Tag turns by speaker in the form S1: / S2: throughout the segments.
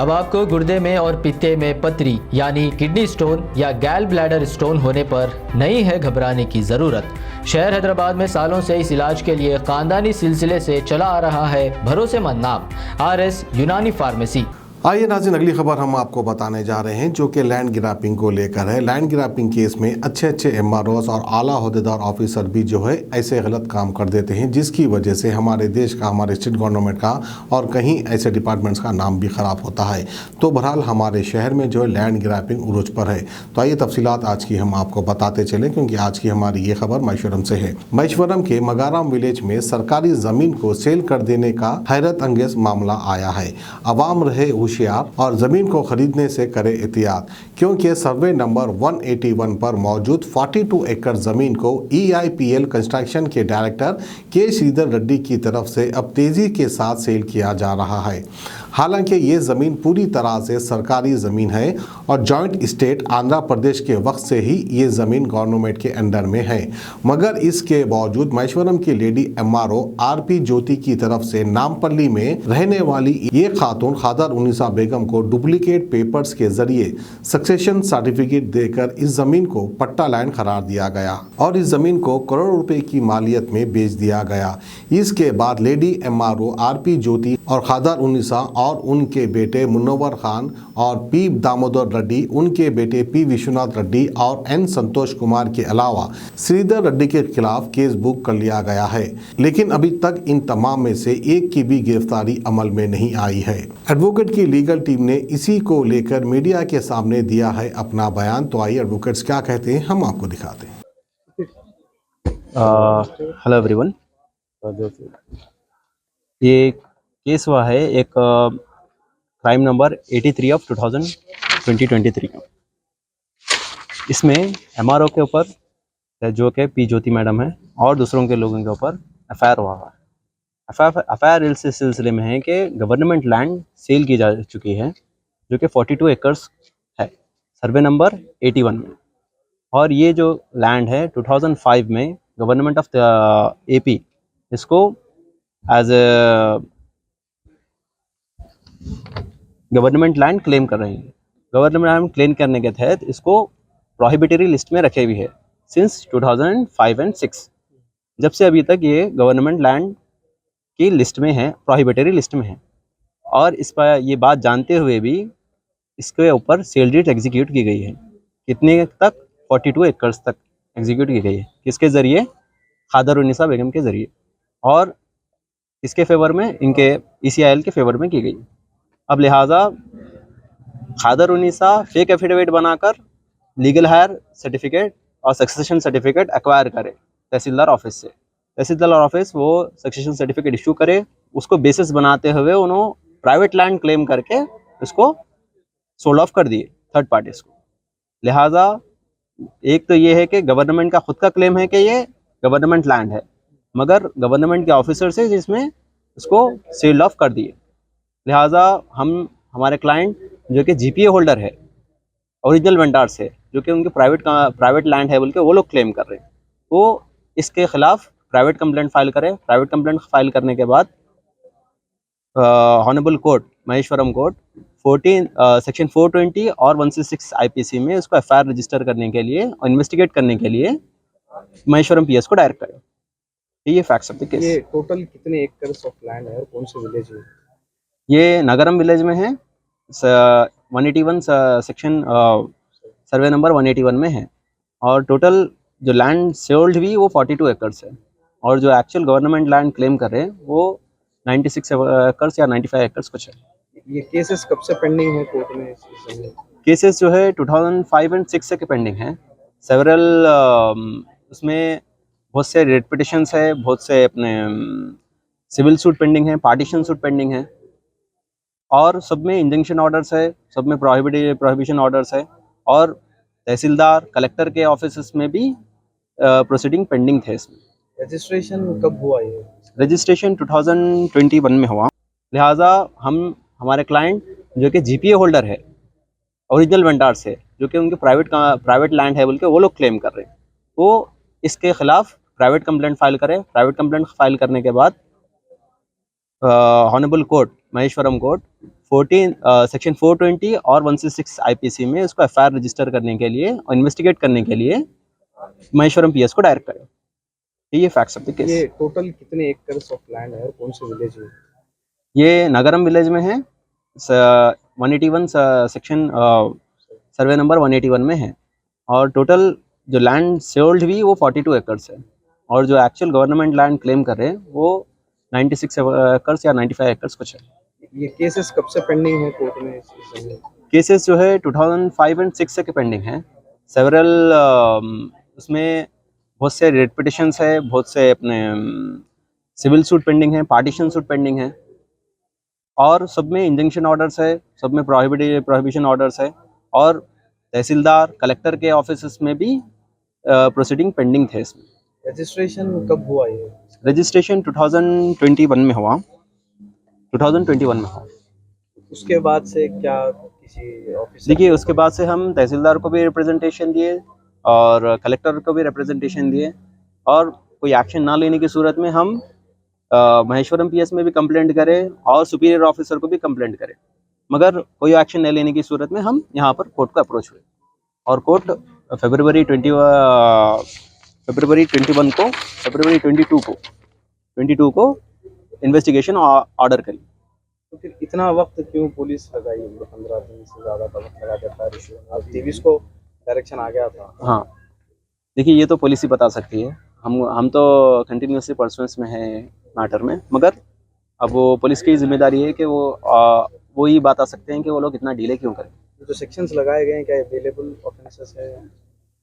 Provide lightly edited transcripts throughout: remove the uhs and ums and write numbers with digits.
S1: अब आपको गुर्दे में और पित्ते में पथरी यानी किडनी स्टोन या गैल ब्लैडर स्टोन होने पर नहीं है घबराने की ज़रूरत। शहर हैदराबाद में सालों से इस इलाज के लिए खानदानी सिलसिले से चला आ रहा है भरोसेमंद नाम RS यूनानी फार्मेसी।
S2: आइए नाज़रीन, अगली खबर हम आपको बताने जा रहे हैं जो कि लैंड ग्रैपिंग को लेकर है। लैंड ग्रैपिंग केस में अच्छे MROs और आला ओहदेदार ऑफिसर भी जो है ऐसे गलत काम कर देते हैं जिसकी वजह से हमारे देश का, हमारे स्टेट गवर्नमेंट का और कहीं ऐसे डिपार्टमेंट्स का नाम भी ख़राब होता है। तो बहरहाल हमारे शहर में जो है लैंड ग्रैपिंग उरूज पर है। तो आइए तफसीलात आज की हम आपको बताते चलें, क्योंकि आज की हमारी ये खबर महेश्वरम से है। महेश्वरम के मगाराम विलेज में सरकारी ज़मीन को सेल कर देने का हैरत अंगेज मामला आया है। अवाम रहे होशियार और जमीन को खरीदने से करे एहतियात, क्योंकि सर्वे नंबर 181 पर मौजूद 42 एकड़ जमीन को EIPL कंस्ट्रक्शन के डायरेक्टर के श्रीधर रेड्डी की तरफ से अब तेजी के साथ सेल किया जा रहा है। हालांकि ये ज़मीन पूरी तरह से सरकारी ज़मीन है और जॉइंट स्टेट आंध्र प्रदेश के वक्त से ही ये ज़मीन गवर्नमेंट के अंडर में है, मगर इसके बावजूद महेश्वरम की लेडी MRO RP ज्योति की तरफ से नामपल्ली में रहने वाली ये खातून खादर उन्नीसा बेगम को डुप्लीकेट पेपर्स के जरिए सक्सेशन सर्टिफिकेट देकर इस ज़मीन को पट्टा लैंड करार दिया गया और इस ज़मीन को करोड़ रुपए की मालियत में बेच दिया गया। इसके बाद लेडी MRO RP ज्योति और खादर उन्नीसा और उनके बेटे मुन्नवर खान और P दामोदर रेड्डी, उनके बेटे P विश्वनाथ रेड्डी और N संतोष कुमार के अलावा श्रीधर रेड्डी के खिलाफ केस बुक कर लिया गया है, लेकिन अभी तक इन तमाम में से एक की भी गिरफ्तारी अमल में नहीं आई है। एडवोकेट की लीगल टीम ने इसी को लेकर मीडिया के सामने दिया है अपना बयान। तो आइए एडवोकेट्स क्या कहते हैं हम आपको दिखाते हैं।
S3: हेलो एवरीवन, ये केस हुआ है एक क्राइम नंबर 83 ऑफ 2023 का। इसमें MRO के ऊपर जो कि P ज्योति मैडम है और दूसरों के लोगों के ऊपर FIR हुआ है। FIR इस सिलसिले में है कि गवर्नमेंट लैंड सेल की जा चुकी है जो कि 42 एकर्स है सर्वे नंबर 81 में, और ये जो लैंड है 2005 में गवर्नमेंट ऑफ AP इसको as a government land claim कर रही है। गवर्नमेंट लैंड क्लेम करने के तहत इसको प्रोहिबिटरी लिस्ट में रखे हुई है सिंस 2005 एंड 6। जब से अभी तक ये गवर्नमेंट लैंड की लिस्ट में है, प्रोहिबिटरी लिस्ट में है, और इस पर ये बात जानते हुए भी इसके ऊपर सेल डीड एग्जीक्यूट की गई है। कितने तक? 42 एकर्स तक एग्जीक्यूट की गई है। किसके ज़रिए? खादर उन्नीसा बेगम के ज़रिए, और इसके फेवर में, इनके ECIL के फेवर में की गई। अब लिहाजा खादर उन्नीसा फेक एफिडेविट बनाकर लीगल हायर सर्टिफिकेट और सक्सेशन सर्टिफिकेट एक्वायर करे तहसीलदार ऑफिस से। तहसीलदार ऑफिस वो सक्सेशन सर्टिफिकेट इशू करे, उसको बेसिस बनाते हुए उन्होंने प्राइवेट लैंड क्लेम करके उसको सोल्ड ऑफ कर दिए थर्ड पार्टीज को। लिहाजा एक तो ये है कि गवर्नमेंट का खुद का क्लेम है कि ये गवर्नमेंट लैंड है, मगर गवर्नमेंट के ऑफिसर से जिसमें उसको सेल ऑफ कर दिए। लिहाजा हमारे क्लाइंट जो कि GPA होल्डर है, ओरिजिनल वेंडर्स है, जो कि उनके प्राइवेट लैंड है बोल के वो लोग क्लेम कर रहे हैं, वो इसके खिलाफ प्राइवेट कंप्लेंट फाइल करें। प्राइवेट कंप्लेंट फाइल करने के बाद honourable court, Maheshwaram court 14 section 420 और 166 IPC में इसको FIR रजिस्टर करने के लिए और इन्वेस्टिगेट करने के लिए महेश्वरम PS को डायरेक्ट करें। ये फैक्ट्स ऑफ द केस।
S4: ये टोटल कितने एकर्स ऑफ लैंड है और कौन से विलेज में?
S3: ये नगरम विलेज में है, 181 सेक्शन सर्वे नंबर 181 में है, और टोटल जो लैंड सोल्ड भी वो 42 एकर्स है, और जो एक्चुअल गवर्नमेंट लैंड क्लेम कर रहे हैं वो 96 एकर्स या 95 एकर्स कुछ है।
S4: ये केसेस कब से पेंडिंग है कोर्ट में?
S3: केसेस जो है 2005 एंड 6 से के पेंडिंग है। सेवरल उसमें बहुत से रेट पिटिशंस है, बहुत से अपने सिविल सूट पेंडिंग है, पार्टीशन सूट पेंडिंग है, और सब में इंजंक्शन ऑर्डर्स है, सब में प्रोहिबिशन ऑर्डर्स है, और तहसीलदार कलेक्टर के ऑफिस में भी प्रोसीडिंग पेंडिंग थे। इसमें
S4: रजिस्ट्रेशन कब हुआ? ये
S3: रजिस्ट्रेशन 2021 में हुआ। लिहाजा हमारे क्लाइंट जो कि GPA होल्डर है, ओरिजिनल वेंडर्स है, जो कि उनके प्राइवेट लैंड है बोल के वो लोग क्लेम कर रहे हैं, वो इसके खिलाफ प्राइवेट कंप्लेंट फाइल करें। प्राइवेट कंप्लेंट फाइल करने के बाद honourable court, Maheshwaram court 14 section 420 और 166 आईपीसी में उसको एफआईआर रजिस्टर करने के लिए और इन्वेस्टिगेट करने के लिए महेश्वरम पीएस को डायरेक्ट करें। ये फैक्ट्स ऑफ द केस।
S4: ये टोटल कितने एकड़ ऑफ लैंड है और कौन से विलेज में?
S3: ये नगरम विलेज में है, 181 सेक्शन सर्वे नंबर 181 में है, और टोटल जो लैंड सोल्ड हुई वो 42 एकर्स है, और जो एक्चुअल गवर्नमेंट लैंड क्लेम कर रहे हैं वो 96 एकर्स या 95 एकर्स कुछ है।
S4: ये केसेस कब से पेंडिंग है कोर्ट में इस जमीन?
S3: केसेस जो है 2005 एंड 6 से के पेंडिंग है। सेवरल उसमें बहुत से रेट पिटिशंस है, बहुत से अपने सिविल सूट पेंडिंग है, पार्टीशन सूट पेंडिंग है, और सब में इंजंक्शन ऑर्डर्स है, सब में प्रोहिबिशन ऑर्डर्स है, और तहसीलदार कलेक्टर के ऑफिस में भी प्रोसीडिंग पेंडिंग थे। इसमें
S4: रजिस्ट्रेशन कब हुआ ये?
S3: रजिस्ट्रेशन 2021 में हुआ, 2021 में हुआ।
S4: उसके बाद से क्या किसी ऑफिस?
S3: देखिए, उसके बाद से हम तहसीलदार को भी रिप्रेजेंटेशन दिए और कलेक्टर को भी रिप्रेजेंटेशन दिए, और कोई एक्शन ना लेने की सूरत में हम महेश्वरम पीएस में भी कंप्लेंट करें और सुपीरियर ऑफिसर को भी कंप्लेंट करें, मगर कोई एक्शन नहीं लेने की सूरत में हम यहाँ पर कोर्ट को अप्रोच हुए, और कोर्ट फरवरी 22 को इन्वेस्टिगेशन ऑर्डर करी।
S4: तो फिर इतना वक्त क्यों पुलिस लगाई? 15 दिन से ज़्यादा का वक्त लगा देता है। अब 23 को डायरेक्शन आ गया था।
S3: हाँ, देखिए, ये तो पुलिस ही बता सकती है, हम तो कंटिन्यूसली परसुएंस में है मैटर में, मगर अब वो पुलिस की जिम्मेदारी है कि वो ही बता सकते हैं कि वो लोग इतना डिले क्यों करें।
S4: जो सेक्शंस लगाए गए हैं क्या अवेलेबल ऑफेंसेस है?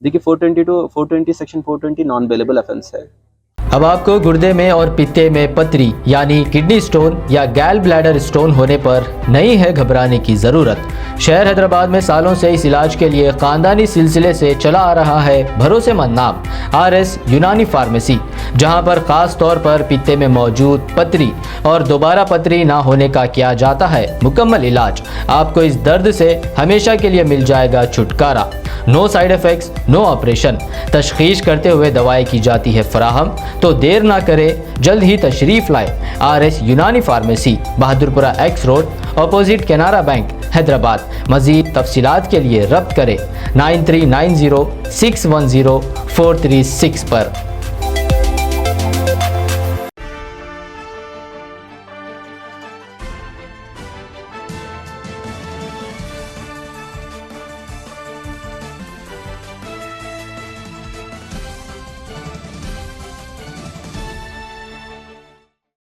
S3: देखिए, 420 सेक्शन 420 नॉन अवेलेबल ऑफेंस है।
S1: अब आपको गुर्दे में और पित्ते में पथरी यानी किडनी स्टोन या गैल ब्लैडर स्टोन होने पर नहीं है घबराने की ज़रूरत। शहर हैदराबाद में सालों से इस इलाज के लिए ख़ानदानी सिलसिले से चला आ रहा है भरोसेमंद नाम RS यूनानी फार्मेसी, जहां पर ख़ास तौर पर पित्ते में मौजूद पथरी और दोबारा पथरी ना होने का किया जाता है मुकम्मल इलाज। आपको इस दर्द से हमेशा के लिए मिल जाएगा छुटकारा। No side effects, no operation. तशखीस करते हुए दवाएं की जाती है फराहम, तो देर ना करें, जल्द ही तशरीफ़ लाए RS यूनानी pharmacy, Bahadurpura X road, opposite Canara bank, Hyderabad. मज़ीद तफसीलात के लिए रब्त करें 9390610436 पर।